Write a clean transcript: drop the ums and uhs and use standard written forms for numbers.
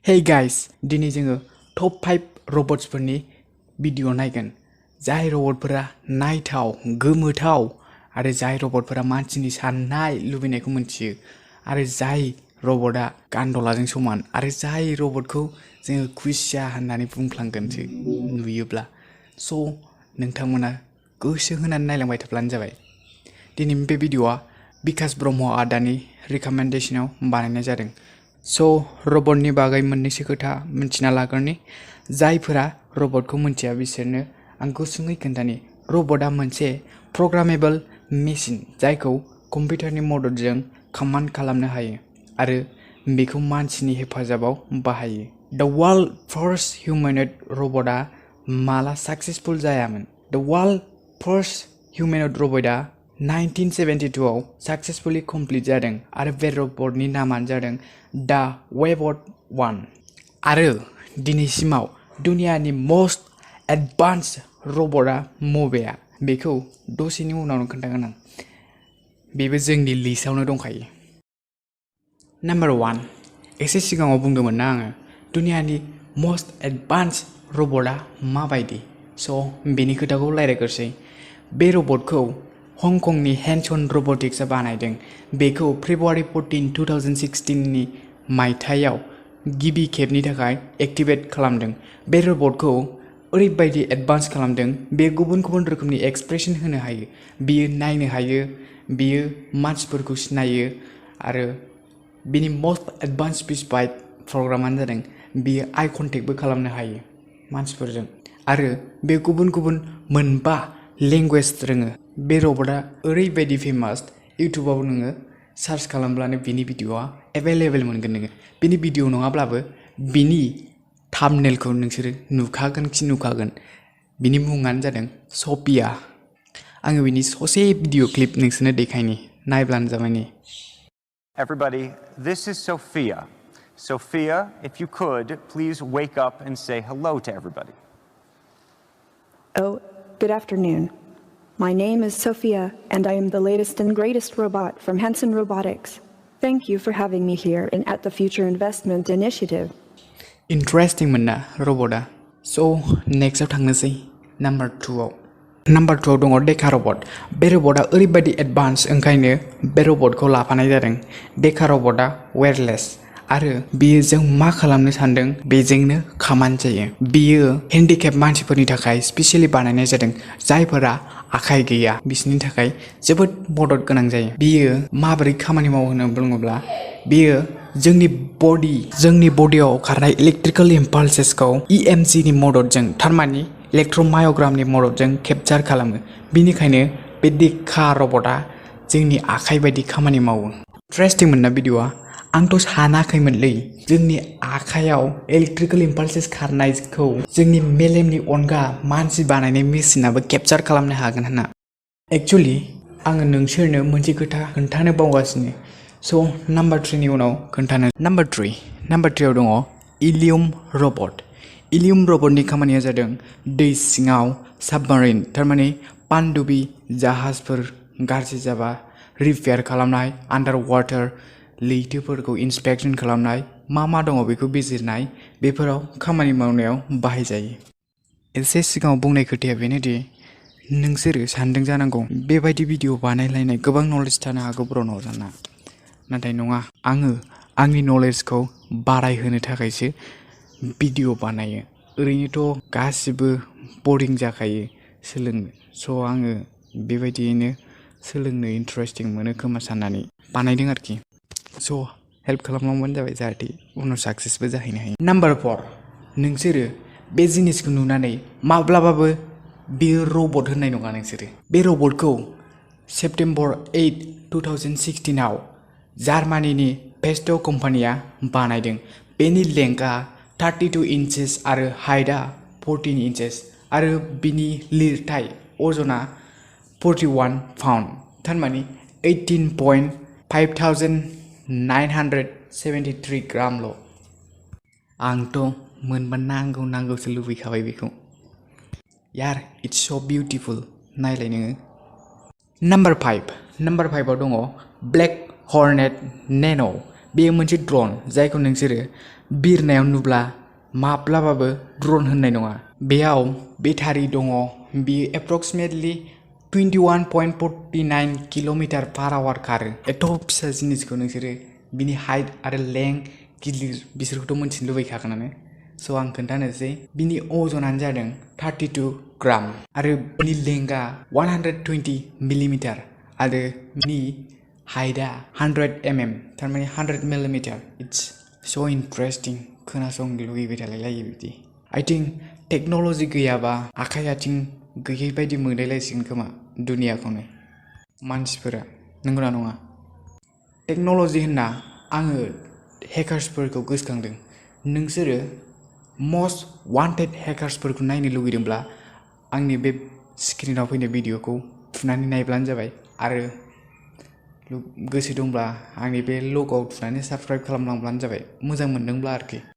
Hey guys, दिनै जोङो top 5 रबट्सफोरनि video नायगोन जाय रबटफोरा नायथाव गोमोथाव आरो जाय रबटफोरा मानसिनि साननाय लुबैनायखौ मोनथियो आरो जाय रबटआ गान्दलाजों समान आरो जाय रबटखौ जोङो खुसिया होननानै बुंफ्लांगोनसो नुयोब्ला नोंथांमोना गोसो होनानै नायलांबाय थाब्लानो जाबाय। दिनैनि बे भिडिअआ बिकास ब्रह्म आदानि रिकमेन्डेसनाव बानायनाय जादों। रबटनि बागै मोननैसो खोथा मिन्थिना लाग्रोनि जायफोरा रबटखौ मिन्थिया बिसोरनो आं गुसुङै खोन्थानि। रबटआ मोनसे प्रग्रामेबल मेसिन जायखौ कम्पिउटारनि मददजों कमान्ड खालामनो हायो आरो बेखौ मानसिनि हेफाजाबाव बाहायो। द वर्ल्ड फार्स्ट हिउमेनॉइड रबटआ माला साक्सेसफुल जायामोन? द वर्ल्ड फार्स्ट हिउमेनॉइड रबटआ 1972 आव सक्सेसफुली कमप्लीट जादों आरो बे रबटनि नामानो जादों द वेबॉट 1 आरो दिनैसिमाव दुनियानि मोस्ट एडभान्स रबटआ मबेया बेखौ दसेनि उनावनो खोन्थागोन आं। बेबो जोंनि लिस्टआवनो दंखायो। नम्बर 1 एसे सिगाङाव बुंदोंमोन ना आङो दुनियानि मोस्ट एडभान्स रबटआ माबायदि बेनि खोथाखौ रायज्लायग्रोसै। बे रबटखौ हंकंनि हेनसन रबटिक्सआ बानायदों। बेखौ फेब्रुवारि 14, 2016 नि मायथाइयाव गिबि खेबनि थाखाय एक्टिभेट खालामदों। बे रबटखौ ओरैबायदि एडभान्स खालामदों बे गुबुन गुबुन रोखोमनि एक्सप्रेसन होनो हायो, बियो नायनो हायो, बियो मानसिफोरखौ सिनायो आरो बिनि मोस्ट एडभान्स स्पेसिफाइड प्रग्रामानो जादों बियो आइ कन्टेक्टबो खालामनो हायो मानसिफोरजों आरो बे गुबुन गुबुन 5 लेंगुवेज रोङो। बे रबटआ ओरैबायदि फेमास इउटुबाव नोङो सार्च खालामब्लानो बिनि भिडिअआ एभेलेबेल मोनगोन नोङो। बिनि भिडिअ नङाब्लाबो बिनि थाम्बनेलखौ नोंसोरो नुखागोन। बिनि मुङानो जादों सफिया। आङो बिनि ससे भिडिअ क्लिप नोंसोरनो देखायनि, नायब्लानो जाबाय नै। Everybody, this is Sophia. Sophia, if you could, please wake up and say hello to everybody. Oh, good afternoon. My name is Sophia, and I am the latest and greatest robot from Hanson Robotics. Thank you for having me here and at the Future Investment Initiative. Interesting मोनना रबटआ। नेक्स्टआव थांनोसै number 2 आव। Number 2 आव दङ Deka robot. बे रबटआ ओरैबायदि advance ओंखायनो बे रबटखौ लाफानाय जादों। डेका रबटआ वायरलेस आरो बियो जों मा खालामनो सानदों बेजोंनो खामानि जायो। बियो हेन्डिकेप मानसिफोरनि थाखाय स्पेसियली बानायनाय जादों जायफोरा आखाइ गैया बिसोरनि थाखाय जोबोद मदद गोनां जायो। बियो माबोरै खामानि मावो होनना बुङोब्ला बियो जोंनि बडियाव खारनाय इलेक्ट्रिकेल इम्पाल्सेसखौ EMG नि मददजों थारमानि इलेक्ट्रमायग्रामनि मददजों केपचार खालामो। बिनिखायनो बे डेका रबटआ जोंनि आखाइ बायदि खामानि मावो। इन्टारेस्टिं मोनना भिडिअआ। आंथ' सानाखैमोनलै जोंनि आखाइयाव इलेक्ट्रिकेल इम्पाल्सेस खारनायखौ जोंनि मेलेमनि अनगा मानसि बानायनाय मेसिनाबो केपचार खालामनो हागोन होनना। एक्चुअली आङो नोंसोरनो मोनसे खोथा खोन्थानो बावगासिनो। नम्बर 3 नि उनाव खोन्थानो। नम्बर 3 आव दङ इलियम रबट। इलियम रबटनि खामानिया जादों दै सिङाव साबमारिन थारमाने पानडुबि जाहाजफोर गाज्रि जाबा रिपेयार खालामनाय, आन्डार वाटार लैथोफोरखौ इन्सपेक्सन खालामनाय, मा दङ बेखौ बिजिरनाय, बेफोराव खामानि मावनायाव बाहायजायो। एसे सिगाङाव बुंनाय खोथाया बेनोदि नोंसोरो सानदों जानांगौ बेबायदि भिडिअ बानायलायनाय गोबां नलेज थानो हागौ ब्रनाव जाना, नाथाय नङा। आङो आंनि नलेजखौ बारायहोनो थाखायसो भिडिअ बानायो। ओरैनोथ' गासिबो बरिं जाखायो सोलोंनो। आङो बेबायदियैनो सोलोंनो इन्टारेस्टिं मोनो खोमा साननानै बानायदों आरोखि। हेल्प खालामलांबानो जाबाय जाहाथे उनाव साक्सेसबो जाहैनो हायो। नम्बर 4 नोंसोरो बे जिनिसखौ नुनानै माब्लाबाबो बेयो रबट होननाय नङा नोंसोरो। बे रबटखौ सेप्तेम्बर 8, 2016 आव जार्मानिनि पेस्ट' कम्पानिया बानायदों। बेनि लेंथआ 32 इन्चेस आरो हाइटआ 14 इन्चेस आरो बिनि लिरथाय अजना 41 पाउन्ड थारमानि 18.5973 ग्रामल'। आंथ' मोनबा नांगौसो लुबैखाबाय बेखौ। यार इट्स स' बिउटिफुल नायलाय नोङो। नम्बर 5 आव दङ ब्लेक हर्नेट नेन'। बेयो मोनसे ड्रन जायखौ नोंसोरो बिरनायाव नुब्ला माब्लाबाबो ड्रन होननाय नङा बेयाव बेटारि दङ बेयो एप्रक्सिमेटलि 21.49 किल'मिटार पार आवार खारो एथ' फिसा जिनिसखौ नोंसोरो बिनि हाइट आरो लेंथ गिलिर बिसोरखौथ' मोनथिनो लुबैखागोनानो स' आं खोन्थानोसै बिनि अजनानो जादों 32 ग्राम आरो बिनि लेंथआ 120 मिलिमिटार आरो बिनि हाइटआ 100 mm थारमाने 100 मिलिमिटार इट्स स' इन्टारेस्टिं खोनासंनो लुगैबाय थालायलायो बिदि आइ थिंक टेक्न'लजि गैयाबा आखाइ आथिं गैयै बायदि मोनलायलायसिगोन खोमा दुनियाखौनो मानसिफोरा नंगौना नङा टेक्न'लजि होनना आङो हेकार्सफोरखौ गोसोखांदों नोंसोरो मस्ट वान्टेड हेकार्सफोरखौ नायनो लुगैदोंब्ला आंनि बे स्क्रिनाव फैनाय भिडिअखौ थुनानै नायब्लानो जाबाय आरो गोसो दंब्ला आंनि बे लगआव थुनानै साबस्क्राइब खालामलांब्लानो जाबाय मोजां मोनदोंब्ला आरोखि